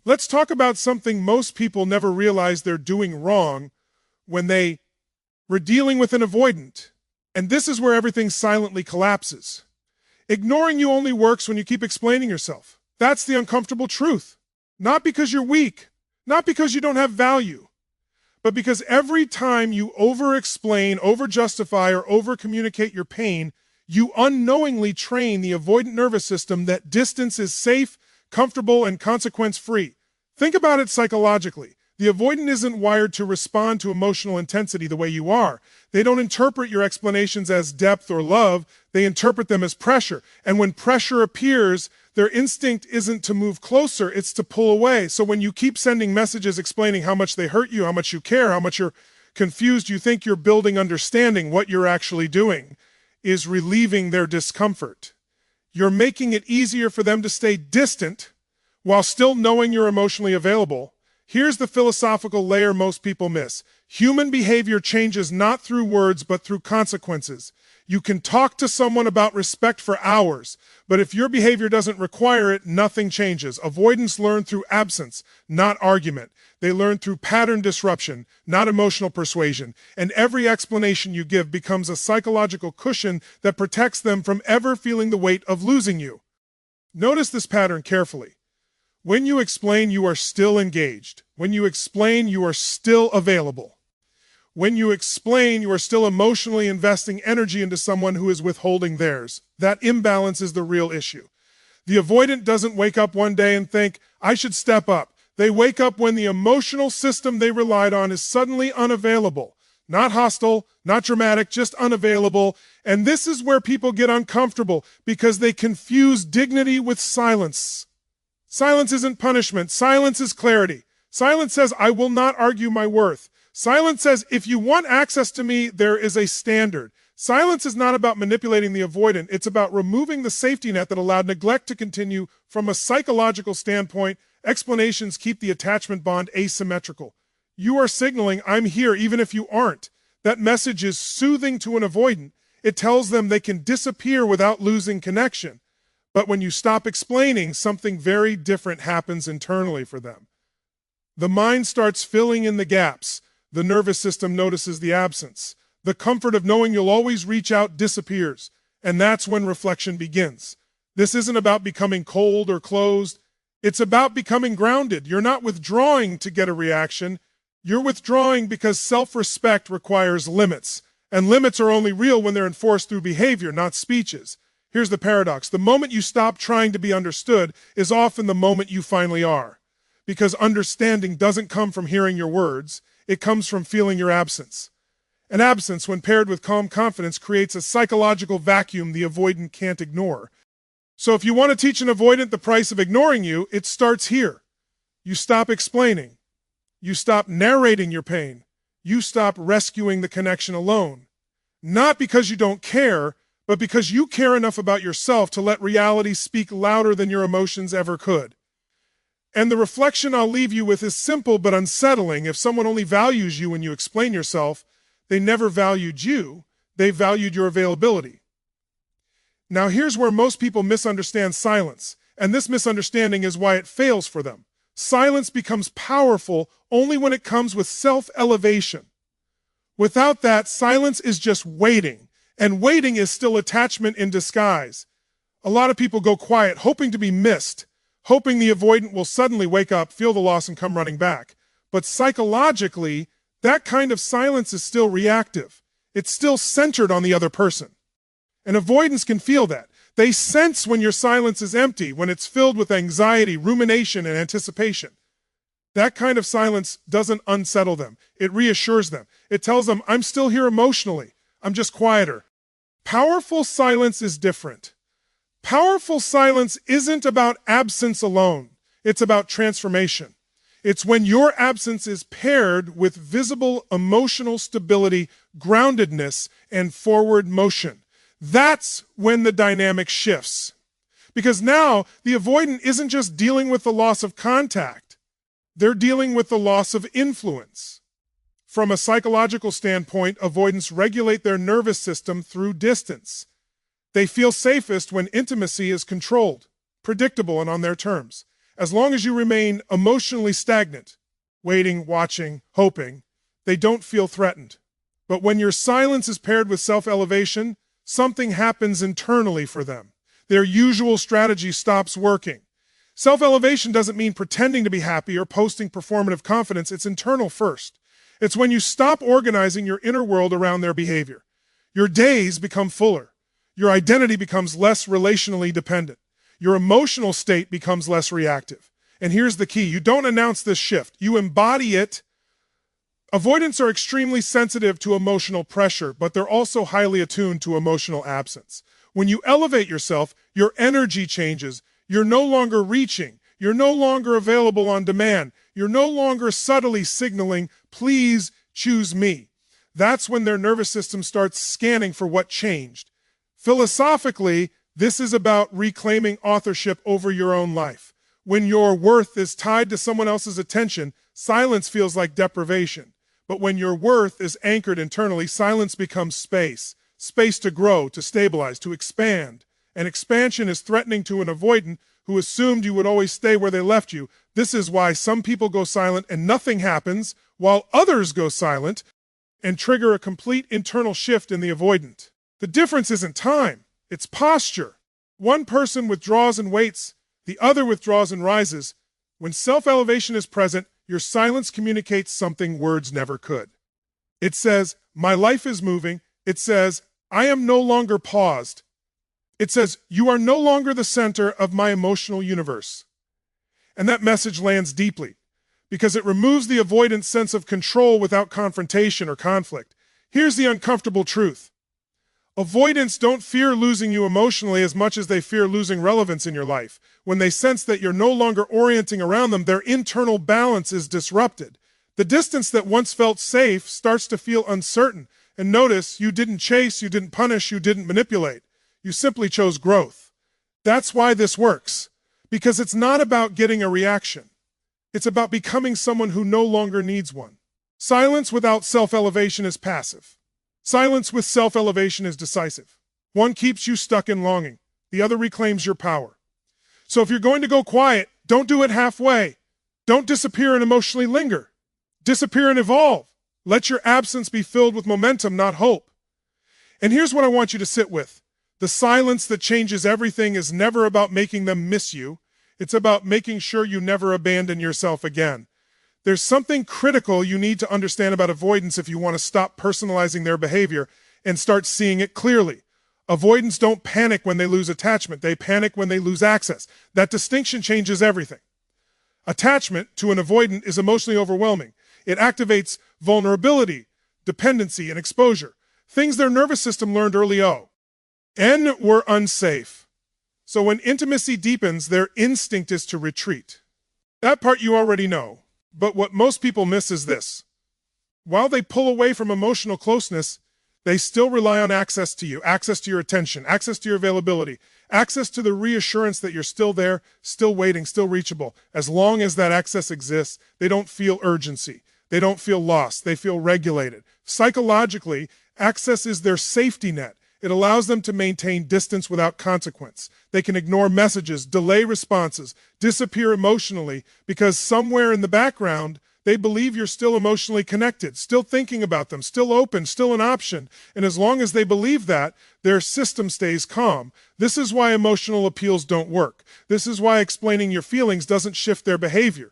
Let's talk about something most people never realize they're doing wrong when they were dealing with an avoidant. And this is where everything silently collapses. Ignoring you only works when you keep explaining yourself. That's the uncomfortable truth. Not because you're weak, not because you don't have value, but because every time you over-explain, over-justify, or over-communicate your pain, you unknowingly train the avoidant nervous system that distance is safe, comfortable, and consequence-free. Think about it psychologically. The avoidant isn't wired to respond to emotional intensity the way you are. They don't interpret your explanations as depth or love. They interpret them as pressure. And when pressure appears, their instinct isn't to move closer, it's to pull away. So when you keep sending messages explaining how much they hurt you, how much you care, how much you're confused, you think you're building understanding. What you're actually doing is relieving their discomfort. You're making it easier for them to stay distant while still knowing you're emotionally available. Here's the philosophical layer most people miss. Human behavior changes not through words, but through consequences. You can talk to someone about respect for hours, but if your behavior doesn't require it, nothing changes. Avoidants learn through absence, not argument. They learn through pattern disruption, not emotional persuasion. And every explanation you give becomes a psychological cushion that protects them from ever feeling the weight of losing you. Notice this pattern carefully. When you explain, you are still engaged. When you explain, you are still available. When you explain, you are still emotionally investing energy into someone who is withholding theirs. That imbalance is the real issue. The avoidant doesn't wake up one day and think, I should step up. They wake up when the emotional system they relied on is suddenly unavailable. Not hostile, not dramatic, just unavailable. And this is where people get uncomfortable because they confuse dignity with silence. Silence isn't punishment. Silence is clarity. Silence says, I will not argue my worth. Silence says, if you want access to me, there is a standard. Silence is not about manipulating the avoidant. It's about removing the safety net that allowed neglect to continue. From a psychological standpoint, explanations keep the attachment bond asymmetrical. You are signaling, I'm here, even if you aren't. That message is soothing to an avoidant. It tells them they can disappear without losing connection. But when you stop explaining, something very different happens internally for them. The mind starts filling in the gaps. The nervous system notices the absence. The comfort of knowing you'll always reach out disappears. And that's when reflection begins. This isn't about becoming cold or closed. It's about becoming grounded. You're not withdrawing to get a reaction. You're withdrawing because self-respect requires limits. And limits are only real when they're enforced through behavior, not speeches. Here's the paradox. The moment you stop trying to be understood is often the moment you finally are. Because understanding doesn't come from hearing your words. It comes from feeling your absence. An absence, when paired with calm confidence, creates a psychological vacuum the avoidant can't ignore. So if you want to teach an avoidant the price of ignoring you, it starts here. You stop explaining. You stop narrating your pain. You stop rescuing the connection alone. Not because you don't care, but because you care enough about yourself to let reality speak louder than your emotions ever could. And the reflection I'll leave you with is simple but unsettling. If someone only values you when you explain yourself, they never valued you, they valued your availability. Now here's where most people misunderstand silence, and this misunderstanding is why it fails for them. Silence becomes powerful only when it comes with self-elevation. Without that, silence is just waiting. And waiting is still attachment in disguise. A lot of people go quiet, hoping to be missed, hoping the avoidant will suddenly wake up, feel the loss, and come running back. But psychologically, that kind of silence is still reactive. It's still centered on the other person. And avoidants can feel that. They sense when your silence is empty, when it's filled with anxiety, rumination, and anticipation. That kind of silence doesn't unsettle them. It reassures them. It tells them, I'm still here emotionally. I'm just quieter. Powerful silence is different. Powerful silence isn't about absence alone. It's about transformation. It's when your absence is paired with visible emotional stability, groundedness, and forward motion. That's when the dynamic shifts. Because now the avoidant isn't just dealing with the loss of contact. They're dealing with the loss of influence. From a psychological standpoint, avoidants regulate their nervous system through distance. They feel safest when intimacy is controlled, predictable, and on their terms. As long as you remain emotionally stagnant, waiting, watching, hoping, they don't feel threatened. But when your silence is paired with self-elevation, something happens internally for them. Their usual strategy stops working. Self-elevation doesn't mean pretending to be happy or posting performative confidence. It's internal first. It's when you stop organizing your inner world around their behavior. Your days become fuller. Your identity becomes less relationally dependent. Your emotional state becomes less reactive. And here's the key. You don't announce this shift. You embody it. Avoidants are extremely sensitive to emotional pressure, but they're also highly attuned to emotional absence. When you elevate yourself, your energy changes. You're no longer reaching. You're no longer available on demand. You're no longer subtly signaling, please choose me. That's when their nervous system starts scanning for what changed. Philosophically, this is about reclaiming authorship over your own life. When your worth is tied to someone else's attention, silence feels like deprivation. But when your worth is anchored internally, silence becomes space. Space to grow, to stabilize, to expand. And expansion is threatening to an avoidant who assumed you would always stay where they left you. This is why some people go silent and nothing happens, while others go silent and trigger a complete internal shift in the avoidant. The difference isn't time, it's posture. One person withdraws and waits, the other withdraws and rises. When self-elevation is present, your silence communicates something words never could. It says, my life is moving. It says, I am no longer paused. It says, you are no longer the center of my emotional universe. And that message lands deeply because it removes the avoidant sense of control without confrontation or conflict. Here's the uncomfortable truth. Avoidants don't fear losing you emotionally as much as they fear losing relevance in your life. When they sense that you're no longer orienting around them, their internal balance is disrupted. The distance that once felt safe starts to feel uncertain. And notice, you didn't chase, you didn't punish, you didn't manipulate. You simply chose growth. That's why this works. Because it's not about getting a reaction. It's about becoming someone who no longer needs one. Silence without self-elevation is passive. Silence with self-elevation is decisive. One keeps you stuck in longing. The other reclaims your power. So if you're going to go quiet, don't do it halfway. Don't disappear and emotionally linger. Disappear and evolve. Let your absence be filled with momentum, not hope. And here's what I want you to sit with. The silence that changes everything is never about making them miss you. It's about making sure you never abandon yourself again. There's something critical you need to understand about avoidance if you want to stop personalizing their behavior and start seeing it clearly. Avoidants don't panic when they lose attachment. They panic when they lose access. That distinction changes everything. Attachment to an avoidant is emotionally overwhelming. It activates vulnerability, dependency, and exposure. Things their nervous system learned early on. N were unsafe. So when intimacy deepens, their instinct is to retreat. That part you already know. But what most people miss is this. While they pull away from emotional closeness, they still rely on access to you, access to your attention, access to your availability, access to the reassurance that you're still there, still waiting, still reachable. As long as that access exists, they don't feel urgency. They don't feel lost. They feel regulated. Psychologically, access is their safety net. It allows them to maintain distance without consequence. They can ignore messages, delay responses, disappear emotionally because somewhere in the background, they believe you're still emotionally connected, still thinking about them, still open, still an option. And as long as they believe that, their system stays calm. This is why emotional appeals don't work. This is why explaining your feelings doesn't shift their behavior.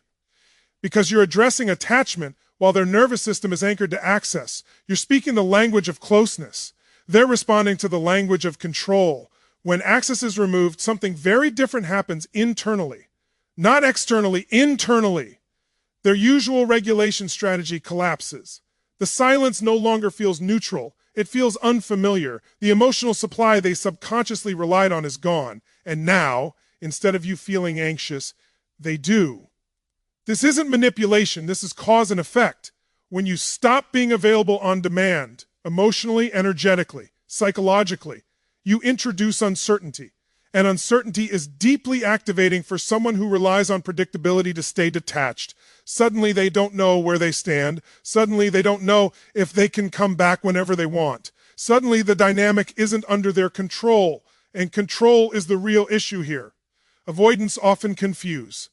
Because you're addressing attachment while their nervous system is anchored to access. You're speaking the language of closeness. They're responding to the language of control. When access is removed, something very different happens internally. Not externally, internally. Their usual regulation strategy collapses. The silence no longer feels neutral. It feels unfamiliar. The emotional supply they subconsciously relied on is gone. And now, instead of you feeling anxious, they do. This isn't manipulation. This is cause and effect. When you stop being available on demand, emotionally, energetically, psychologically, you introduce uncertainty. And uncertainty is deeply activating for someone who relies on predictability to stay detached. Suddenly they don't know where they stand. Suddenly they don't know if they can come back whenever they want. Suddenly the dynamic isn't under their control, and control is the real issue here. Avoidants often confuse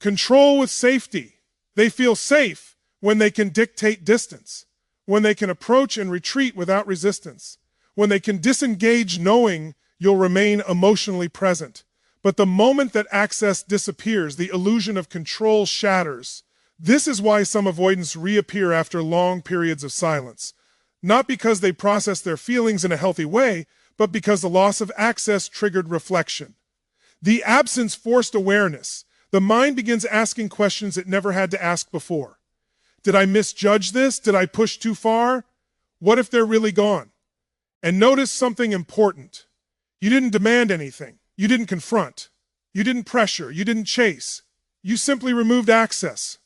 Control with safety. They feel safe when they can dictate distance, when they can approach and retreat without resistance, when they can disengage knowing you'll remain emotionally present. But the moment that access disappears, the illusion of control shatters. This is why some avoidants reappear after long periods of silence. Not because they process their feelings in a healthy way, but because the loss of access triggered reflection. The absence forced awareness. The mind begins asking questions it never had to ask before. Did I misjudge this? Did I push too far? What if they're really gone? And notice something important. You didn't demand anything. You didn't confront. You didn't pressure. You didn't chase. You simply removed access.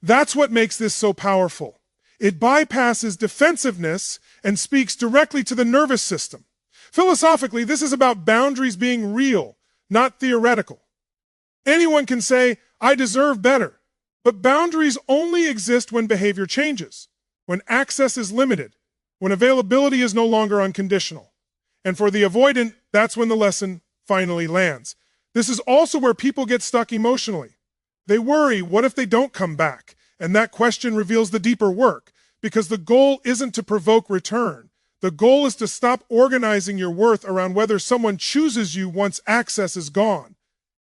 That's what makes this so powerful. It bypasses defensiveness and speaks directly to the nervous system. Philosophically, this is about boundaries being real, not theoretical. Anyone can say, I deserve better. But boundaries only exist when behavior changes, when access is limited, when availability is no longer unconditional. And for the avoidant, that's when the lesson finally lands. This is also where people get stuck emotionally. They worry, what if they don't come back? And that question reveals the deeper work, because the goal isn't to provoke return. The goal is to stop organizing your worth around whether someone chooses you once access is gone.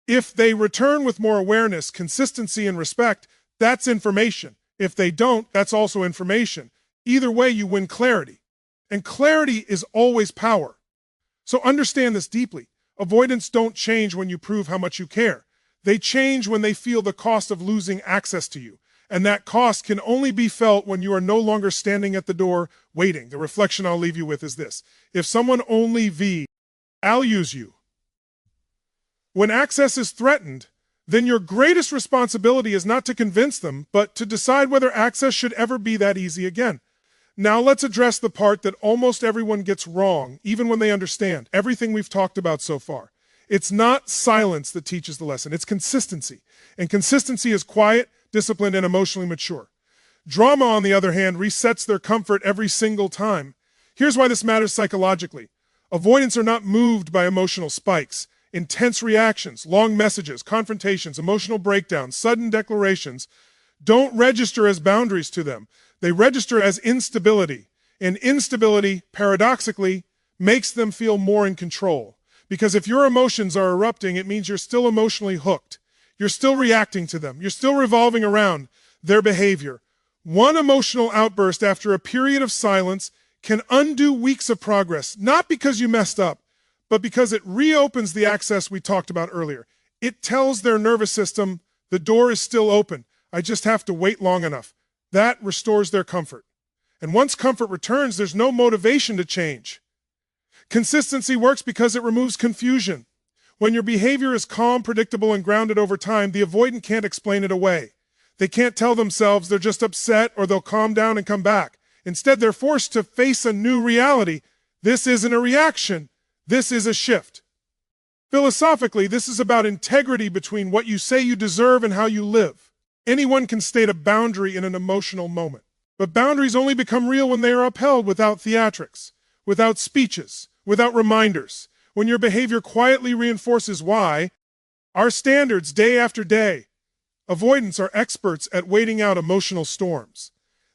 If they return with more awareness, consistency, and respect, that's information. If they don't, that's also information. Either way, you win clarity. And clarity is always power. So understand this deeply. Avoidants don't change when you prove how much you care. They change when they feel the cost of losing access to you. And that cost can only be felt when you are no longer standing at the door waiting. The reflection I'll leave you with is this. If someone only values you, when access is threatened, then your greatest responsibility is not to convince them, but to decide whether access should ever be that easy again. Now let's address the part that almost everyone gets wrong, even when they understand everything we've talked about so far. It's not silence that teaches the lesson, it's consistency. And consistency is quiet, disciplined, and emotionally mature. Drama, on the other hand, resets their comfort every single time. Here's why this matters psychologically. Avoidants are not moved by emotional spikes. Intense reactions, long messages, confrontations, emotional breakdowns, sudden declarations don't register as boundaries to them. They register as instability. And instability, paradoxically, makes them feel more in control. Because if your emotions are erupting, it means you're still emotionally hooked. You're still reacting to them. You're still revolving around their behavior. One emotional outburst after a period of silence can undo weeks of progress, not because you messed up, but because it reopens the access we talked about earlier. It tells their nervous system, the door is still open. I just have to wait long enough. That restores their comfort. And once comfort returns, there's no motivation to change. Consistency works because it removes confusion. When your behavior is calm, predictable, and grounded over time, the avoidant can't explain it away. They can't tell themselves they're just upset or they'll calm down and come back. Instead, they're forced to face a new reality. This isn't a reaction. This is a shift. Philosophically, this is about integrity between what you say you deserve and how you live. Anyone can state a boundary in an emotional moment, but boundaries only become real when they are upheld without theatrics, without speeches, without reminders, when your behavior quietly reinforces why. Our standards day after day. Avoidants are experts at waiting out emotional storms.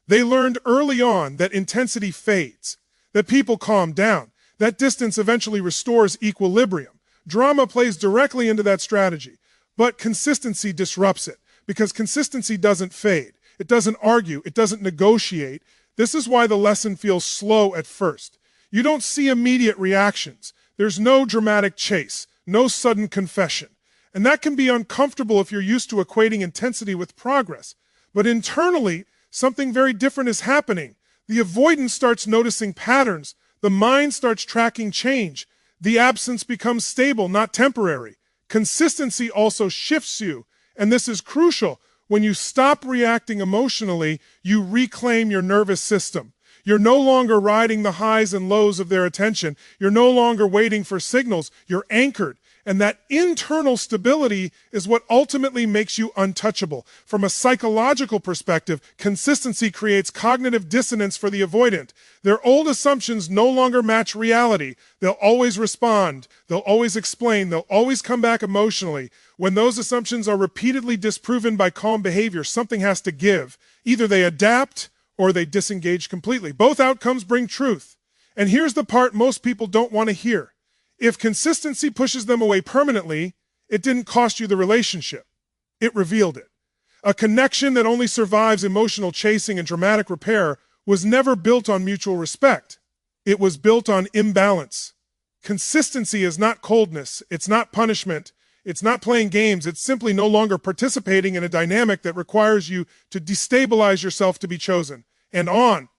They learned early on that intensity fades, that people calm down, that distance eventually restores equilibrium. Drama plays directly into that strategy, but consistency disrupts it, because consistency doesn't fade. It doesn't argue. It doesn't negotiate. This is why the lesson feels slow at first. You don't see immediate reactions. There's no dramatic chase, no sudden confession. And that can be uncomfortable if you're used to equating intensity with progress. But internally, something very different is happening. The avoidance starts noticing patterns. The mind starts tracking change. The absence becomes stable, not temporary. Consistency also shifts you. And this is crucial. When you stop reacting emotionally, you reclaim your nervous system. You're no longer riding the highs and lows of their attention. You're no longer waiting for signals. You're anchored. And that internal stability is what ultimately makes you untouchable. From a psychological perspective, consistency creates cognitive dissonance for the avoidant. Their old assumptions no longer match reality. They'll always respond. They'll always explain. They'll always come back emotionally. When those assumptions are repeatedly disproven by calm behavior, something has to give. Either they adapt or they disengage completely. Both outcomes bring truth. And here's the part most people don't want to hear. If consistency pushes them away permanently, it didn't cost you the relationship. It revealed it. A connection that only survives emotional chasing and dramatic repair was never built on mutual respect. It was built on imbalance. Consistency is not coldness. It's not punishment. It's not playing games. It's simply no longer participating in a dynamic that requires you to destabilize yourself to be chosen. And on.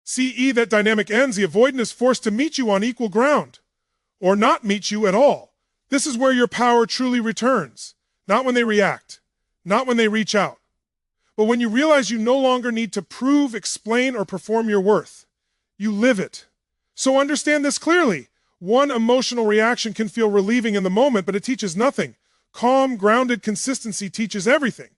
CE, that dynamic ends, the avoidant is forced to meet you on equal ground. Or not meet you at all. This is where your power truly returns. Not when they react. Not when they reach out. But when you realize you no longer need to prove, explain, or perform your worth. You live it. So understand this clearly. One emotional reaction can feel relieving in the moment, but it teaches nothing. Calm, grounded consistency teaches everything.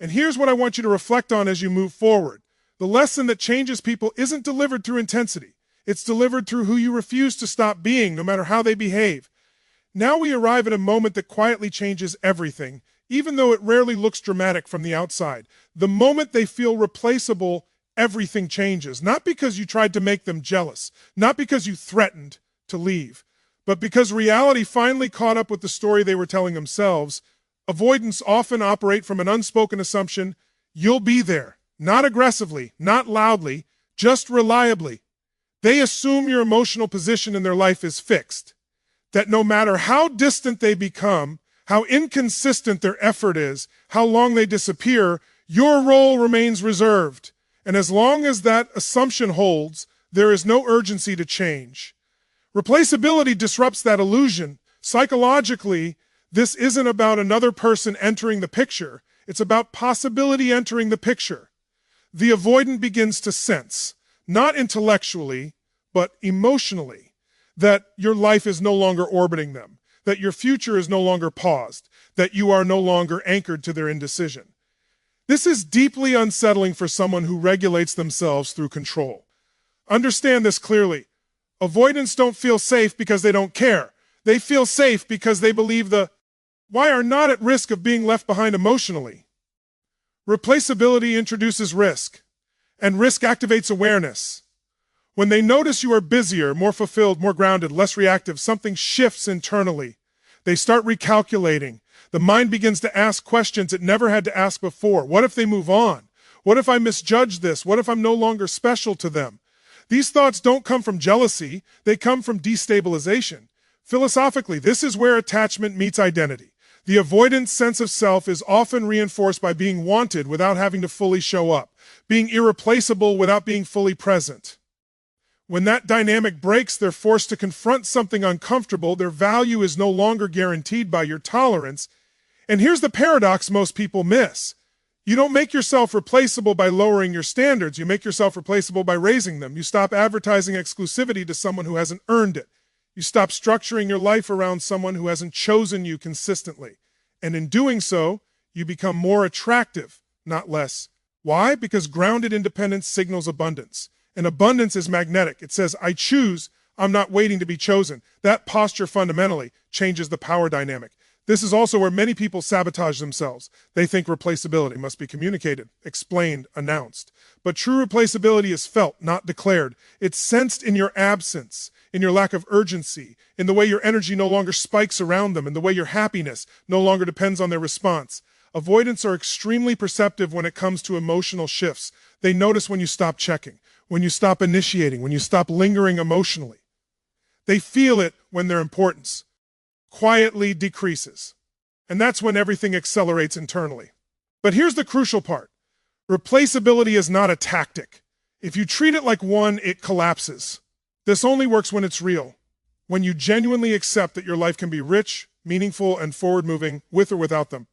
And here's what I want you to reflect on as you move forward. The lesson that changes people isn't delivered through intensity. It's delivered through who you refuse to stop being, no matter how they behave. Now we arrive at a moment that quietly changes everything, even though it rarely looks dramatic from the outside. The moment they feel replaceable, everything changes. Not because you tried to make them jealous, not because you threatened to leave, but because reality finally caught up with the story they were telling themselves. Avoidants often operate from an unspoken assumption: you'll be there, not aggressively, not loudly, just reliably. They assume your emotional position in their life is fixed, that no matter how distant they become, how inconsistent their effort is, how long they disappear, your role remains reserved. And as long as that assumption holds, there is no urgency to change. Replaceability disrupts that illusion. Psychologically, this isn't about another person entering the picture. It's about possibility entering the picture. The avoidant begins to sense, not intellectually, but emotionally, that your life is no longer orbiting them, that your future is no longer paused, that you are no longer anchored to their indecision. This is deeply unsettling for someone who regulates themselves through control. Understand this clearly. Avoidants don't feel safe because they don't care. They feel safe because they believe the why are not at risk of being left behind emotionally. Replaceability introduces risk, and risk activates awareness. When they notice you are busier, more fulfilled, more grounded, less reactive, something shifts internally. They start recalculating. The mind begins to ask questions it never had to ask before. What if they move on? What if I misjudge this? What if I'm no longer special to them? These thoughts don't come from jealousy. They come from destabilization. Philosophically, this is where attachment meets identity. The avoidant sense of self is often reinforced by being wanted without having to fully show up, being irreplaceable without being fully present. When that dynamic breaks, they're forced to confront something uncomfortable. Their value is no longer guaranteed by your tolerance. And here's the paradox most people miss. You don't make yourself replaceable by lowering your standards. You make yourself replaceable by raising them. You stop advertising exclusivity to someone who hasn't earned it. You stop structuring your life around someone who hasn't chosen you consistently. And in doing so, you become more attractive, not less. Why? Because grounded independence signals abundance. And abundance is magnetic. It says, I choose, I'm not waiting to be chosen. That posture fundamentally changes the power dynamic. This is also where many people sabotage themselves. They think replaceability must be communicated, explained, announced. But true replaceability is felt, not declared. It's sensed in your absence, in your lack of urgency, in the way your energy no longer spikes around them, in the way your happiness no longer depends on their response. Avoidants are extremely perceptive when it comes to emotional shifts. They notice when you stop checking, when you stop initiating, when you stop lingering emotionally. They feel it when their importance quietly decreases. And that's when everything accelerates internally. But here's the crucial part. Replaceability is not a tactic. If you treat it like one, it collapses. This only works when it's real, when you genuinely accept that your life can be rich, meaningful, and forward-moving with or without them.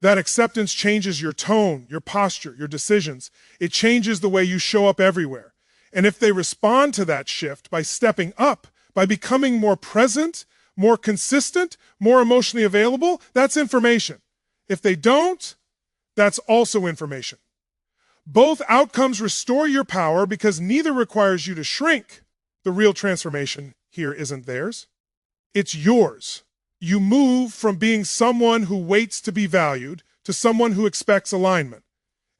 That acceptance changes your tone, your posture, your decisions. It changes the way you show up everywhere. And if they respond to that shift by stepping up, by becoming more present, more consistent, more emotionally available, that's information. If they don't, that's also information. Both outcomes restore your power because neither requires you to shrink. The real transformation here isn't theirs. It's yours. You move from being someone who waits to be valued to someone who expects alignment.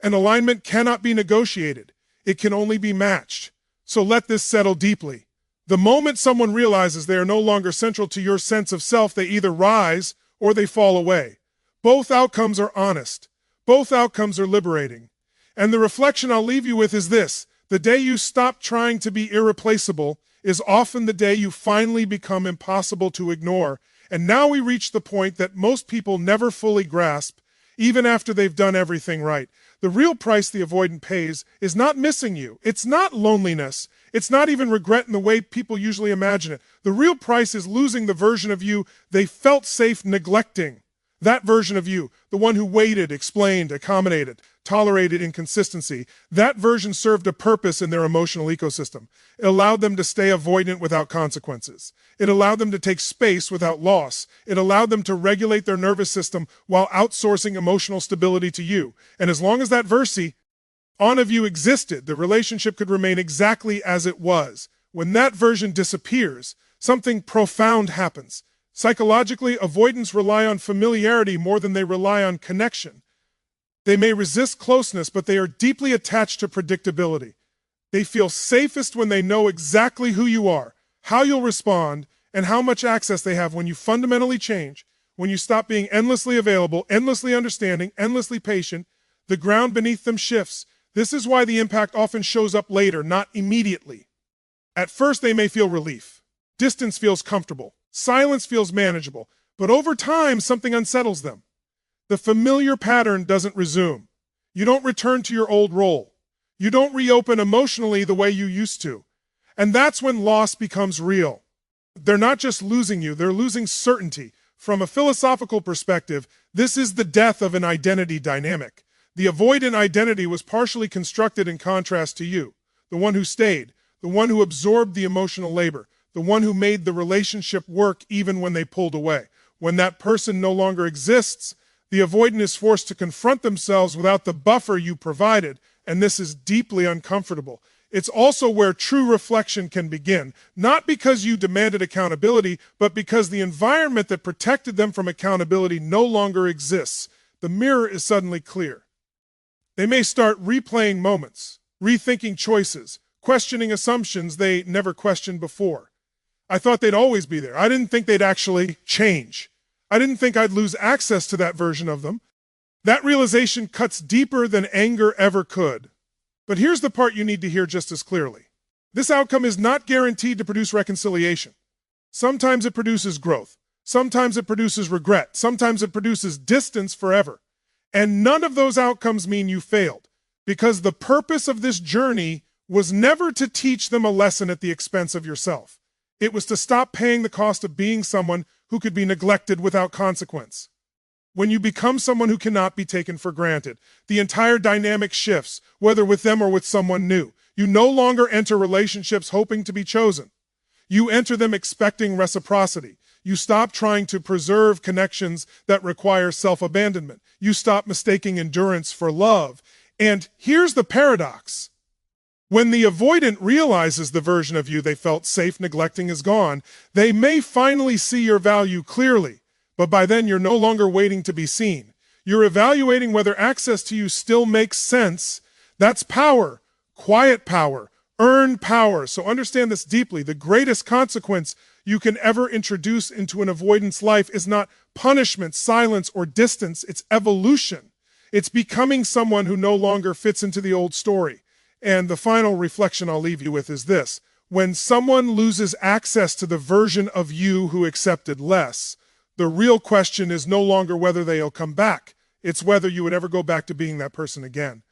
And alignment cannot be negotiated. It can only be matched. So let this settle deeply. The moment someone realizes they are no longer central to your sense of self, they either rise or they fall away. Both outcomes are honest. Both outcomes are liberating. And the reflection I'll leave you with is this: the day you stop trying to be irreplaceable is often the day you finally become impossible to ignore. And now we reach the point that most people never fully grasp, even after they've done everything right. The real price the avoidant pays is not missing you. It's not loneliness. It's not even regret in the way people usually imagine it. The real price is losing the version of you they felt safe neglecting. That version of you, the one who waited, explained, accommodated, tolerated inconsistency, that version served a purpose in their emotional ecosystem. It allowed them to stay avoidant without consequences. It allowed them to take space without loss. It allowed them to regulate their nervous system while outsourcing emotional stability to you. And as long as that version of you existed, the relationship could remain exactly as it was. When that version disappears, something profound happens. Psychologically, avoidants rely on familiarity more than they rely on connection. They may resist closeness, but they are deeply attached to predictability. They feel safest when they know exactly who you are, how you'll respond, and how much access they have. When you fundamentally change, when you stop being endlessly available, endlessly understanding, endlessly patient, the ground beneath them shifts. This is why the impact often shows up later, not immediately. At first, they may feel relief. Distance feels comfortable. Silence feels manageable. But over time, something unsettles them. The familiar pattern doesn't resume. You don't return to your old role. You don't reopen emotionally the way you used to. And that's when loss becomes real. They're not just losing you, they're losing certainty. From a philosophical perspective, this is the death of an identity dynamic. The avoidant identity was partially constructed in contrast to you, the one who stayed, the one who absorbed the emotional labor, the one who made the relationship work even when they pulled away. When that person no longer exists, the avoidant is forced to confront themselves without the buffer you provided, and this is deeply uncomfortable. It's also where true reflection can begin, not because you demanded accountability, but because the environment that protected them from accountability no longer exists. The mirror is suddenly clear. They may start replaying moments, rethinking choices, questioning assumptions they never questioned before. I thought they'd always be there. I didn't think they'd actually change. I didn't think I'd lose access to that version of them. That realization cuts deeper than anger ever could. But here's the part you need to hear just as clearly. This outcome is not guaranteed to produce reconciliation. Sometimes it produces growth. Sometimes it produces regret. Sometimes it produces distance forever. And none of those outcomes mean you failed, because the purpose of this journey was never to teach them a lesson at the expense of yourself. It was to stop paying the cost of being someone who could be neglected without consequence. When you become someone who cannot be taken for granted, the entire dynamic shifts, whether with them or with someone new. You no longer enter relationships hoping to be chosen. You enter them expecting reciprocity. You stop trying to preserve connections that require self-abandonment. You stop mistaking endurance for love. And here's the paradox. When the avoidant realizes the version of you they felt safe neglecting is gone, they may finally see your value clearly. But by then, you're no longer waiting to be seen. You're evaluating whether access to you still makes sense. That's power, quiet power, earned power. So understand this deeply. The greatest consequence you can ever introduce into an avoidance life is not punishment, silence, or distance. It's evolution. It's becoming someone who no longer fits into the old story. And the final reflection I'll leave you with is this. When someone loses access to the version of you who accepted less, the real question is no longer whether they'll come back. It's whether you would ever go back to being that person again.